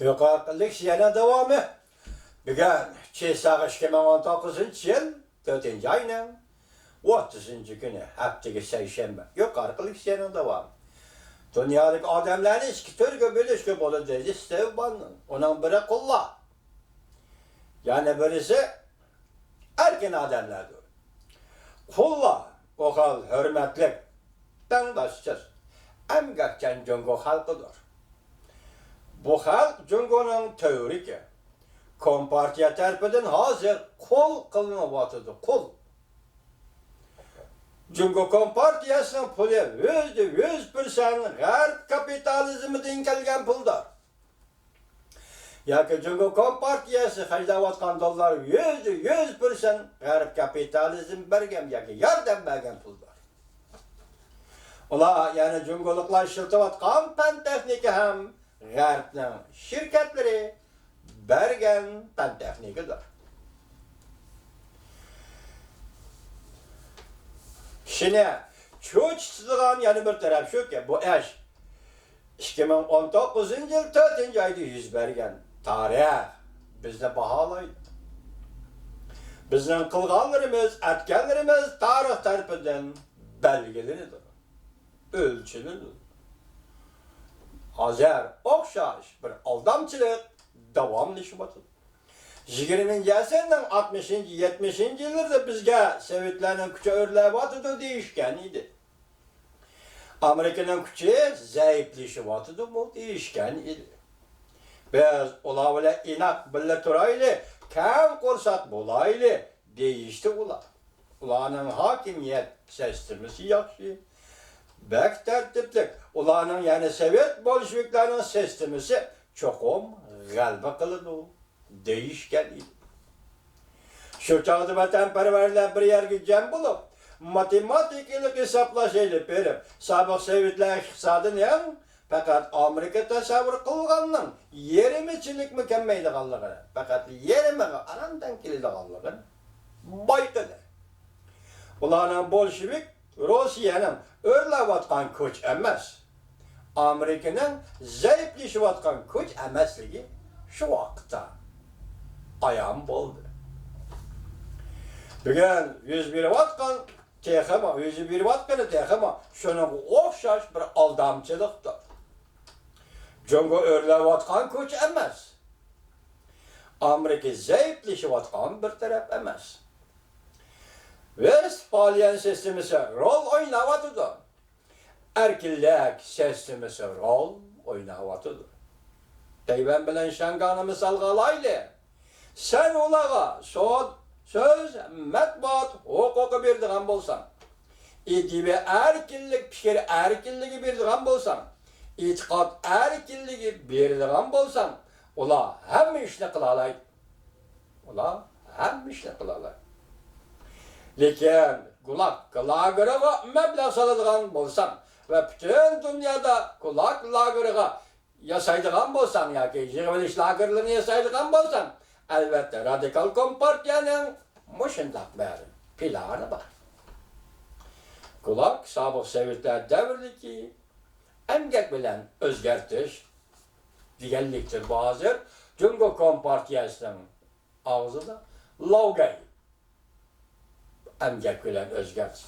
Yukarılık yana devamı. Bugün Çesağı 2019 yıl 4. ayının 30. günü haftaga seyşembe. Yukarılık yana devamı. Dünyadaki adamların iki türlü bölüşkü bolu dedi Stevban'ın. Onun biri kulla. Yani birisi erken adamlardır. Kulla o hal hürmetlik, dandaşsız, emgakçan Cungo halkıdır. Bu halk Cungo'nun teoriki. Kompartiya tarafından hazır kul kılınabatıdır, kul. Cungo Kompartiyasının pulu %100% Garp kapitalizminden kelgen puldur. Yaki Cungo Kompartiyası hacdavatkan dollar %100% Garp kapitalizm bergen yaki yardım bergen puldur. Ola yani Cungoluklar şıltıvatkan pen tekniki hem Garp'ın şirketleri bergen pen teknikidir. Şimdi çok çıtılan yani bir taraf şu ki bu eş 2019 yıl 4. ayda yüz bergen tarih bizde bahalaydı. Bizden kılganlarımız, etkenlerimiz tarih tarafından belgelenidir, ölçülüdür. Hazır, okşaş bir aldamçılık devamlaşmadır. 20. asırın 60. 70. yıllarda bizge Sovetlerin küçü örlevatıdır değişken idi. Amerika'nın küçü zayıflaşıvatıdır bu değişken idi. Biz ola inak bile turaylı, kam korsat bulaylı değişti ula. Ulanın hakimiyet sistemisi yaxşı. Bek tertiplik. Ulanın yani Sovet Bolşeviklerinin sistemisi çokum galba kılıdı. Değişken idi. Şu çağda vatanperverler bir yerge cem bulup, matematiklik hesaplaşıyla verip, sabık Sovetler iktisadını yan, fakat Amerika tasavvur kılganının yerimiçilik mükemmeydi kallığı, fakat yerime arandan kilidi kallığı, baytıdı. Ulanın Bolşevik, Rusya'nın örlevatkan köç emez. Amerika'nın zayıflaşıvatkan köç emezliği şu vakta ayağım boldu. Bugün 101 vatkan tekema, 101 vatkanı tekema, şunun okşaş bir aldamçılıktır. Cungo örlevatkan köç emez. Amerika zayıflaşıvatkan bir taraf emez. Westfalyan sistemisi rol oynavatıdır. Erkillik sistemisi rol oynavatıdır. Teyben bilen şangana misal galaylı. Sen olağa söz, metbuat, hukuku birdiğen bolsan, İdibi erkillik, fikir erkilliği birdiğen bolsan, itikat erkilliği birdiğen bolsan, ola hem işini kılalay. Ola hem işini kılalay. Lekin kulak lagırıga meblağ salıdığan bolsan ve bütün dünyada kulak lagırıga yasaydıgan bolsan yaki yığılış lagırlığını yasaydıgan bolsan elbette radikal kompartiyanın muşundaq bari planı var. Kulak sabık Sovetler devrindeki emgek bilen özgertiş diyenliktir bu hazır. Cungo Kompartiyasının ağzında lavgay emgek bilen özgertiş.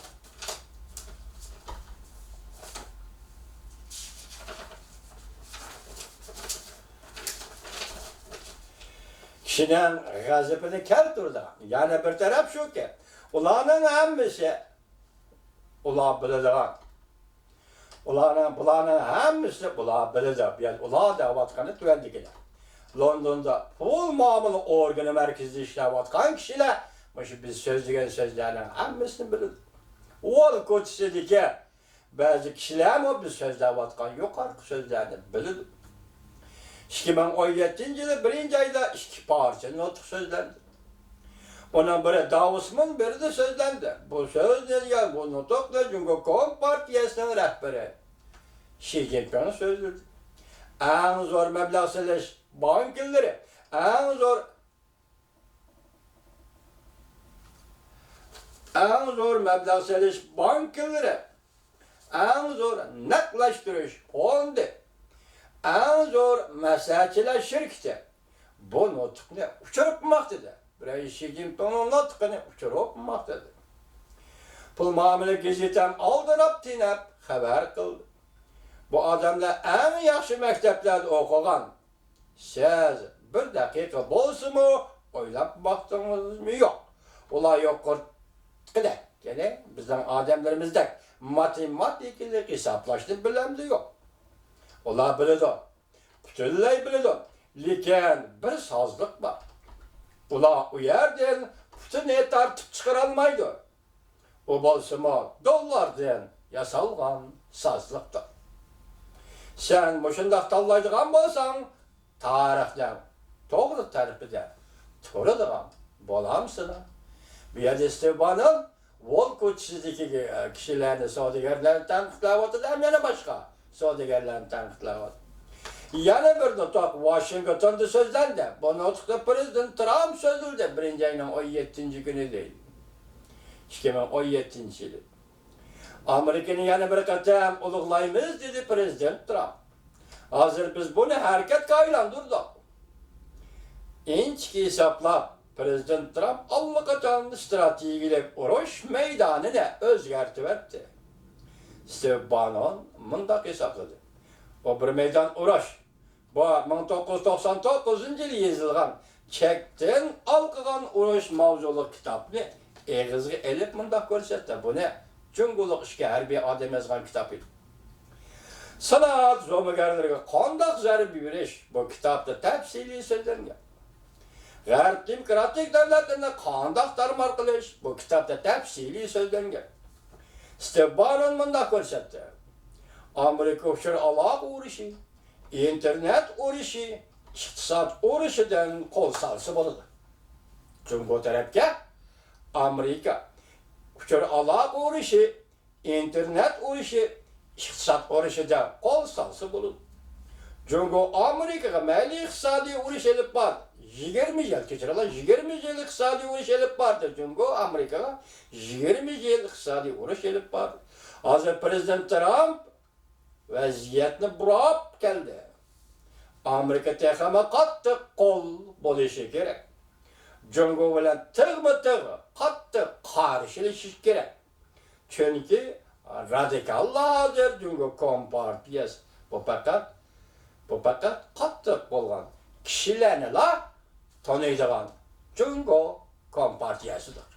Kişinin gazipini keltirdi. Yani bir taraf şu ki, ulanın hemmisi, ula bildiğin, ulanın hemmisi ula bildiğin, yani ula davatkanı tüvendikiler. London'da pul mamılı organı merkezde işlevatkan kişiler, biz sözlüğün sözlerinin hemmisini bilirdik. Ol koçsidi ki, bazı kişiler mi biz sözlevatkan yukarı sözlerini bilirdik. 2017 yılı 1. ayda 2 parça notuk sözlendi. Onun biri Davos'un biri de sözlendi. Bu sözler bu notukla Cungo Kompartiyasının rehberi Xi Jinping'in sözüdür. En zor meblağ seleş bankilleri, en zor meblağ seleş bankilleri, en zor naklaştırış fondu, en zor meseleler şirkti. Bu nutukni uçurup maktadı. Buraya Xi Jinping'in nutukni uçurup maktadı. Pul muamele gazetem aldırıp tinep haber kıldı. Bu adamlar en yaxşı mekteplerde okugan. Siz bir dakika bolsun mu oylap baktınız mı yok. Ular yok kurtkıda. Yani bizden adamlarımızda matematikli hesaplaştı bilemdi yok. Ular biledi. Bütünley biledi. Lekin bir sazlık var. Ular o yerden bütün tartıp çıkaralmaydı. O bolsun mu dollardan yasalgan sazlıktır. Sen boşundaq tallaydıgan bolsan, tarixden, doğru tarifide, to'g'ridigan bo'lamsın. Bu yerda Isteban'ın Volkoch'dagi kishilarni savdogarlarni tanqidlayapti, ham yana boshqa savdogarlarni tanqidlayapti. Yana bir nutuq Washingtonda so'zlandi. Bu nutuqda Prezident Trump so'zladi 1-oyning 17-kuni deydi. 2017-yili. Amerika'nı yana bir qatam ulug'laymiz dedi Prezident Trump. Hazır biz bunu hareketga aylantirdik. İnchki hisoblab Prezident Trump allaqachon strategik urush maydonini o'zgartib etdi. Steve Bannon mundaq hisobladi. O bir meydan urush. Bu 1999-yili yozilgan chekdan olqigan urush mavzuliq kitobni eg'izga elib mundaq ko'rsatdi. Bu ne? Cunguluq ishga harbiy odam yozgan kitap edi. Sanat zo'magarlarga qandoq zarb berish bu kitobda tafsiliy so'zlangan. G'arb demokratik davlatlarni qandoq tarmar qilish bu kitobda tafsiliy so'zlangan. Steve Bannon mundaq ko'rsatdi. Amerika uchun aloqa urushi, internet urushi, iqtisod urushidan qo'l solsa bo'ladi. Chunki tarafga Amerika uchun aloqa urushi, internet urushi, iqtisod urushidan qo'l solsa bo'ladi. Chunki Amerikaga mayli iqtisodiy urush elib bor. 20 yil kechirlar, 20 yil iqtisodiy urush elib bordi. Chunki Amerikaga 20 yil iqtisodiy urush elib bordi. Hozir Prezident Trump vaziyatni burab keldi. Amerika texama qattiq qo'l bo'lishi kerak. Jungo bilan tig'ma-tig' qattiq qarshilashish kerak. Chunki radikallar Jungo kompartiyasi bu faqat qattiq bo'lgan kishilarni taniydigan Jungo kompartiyasidir.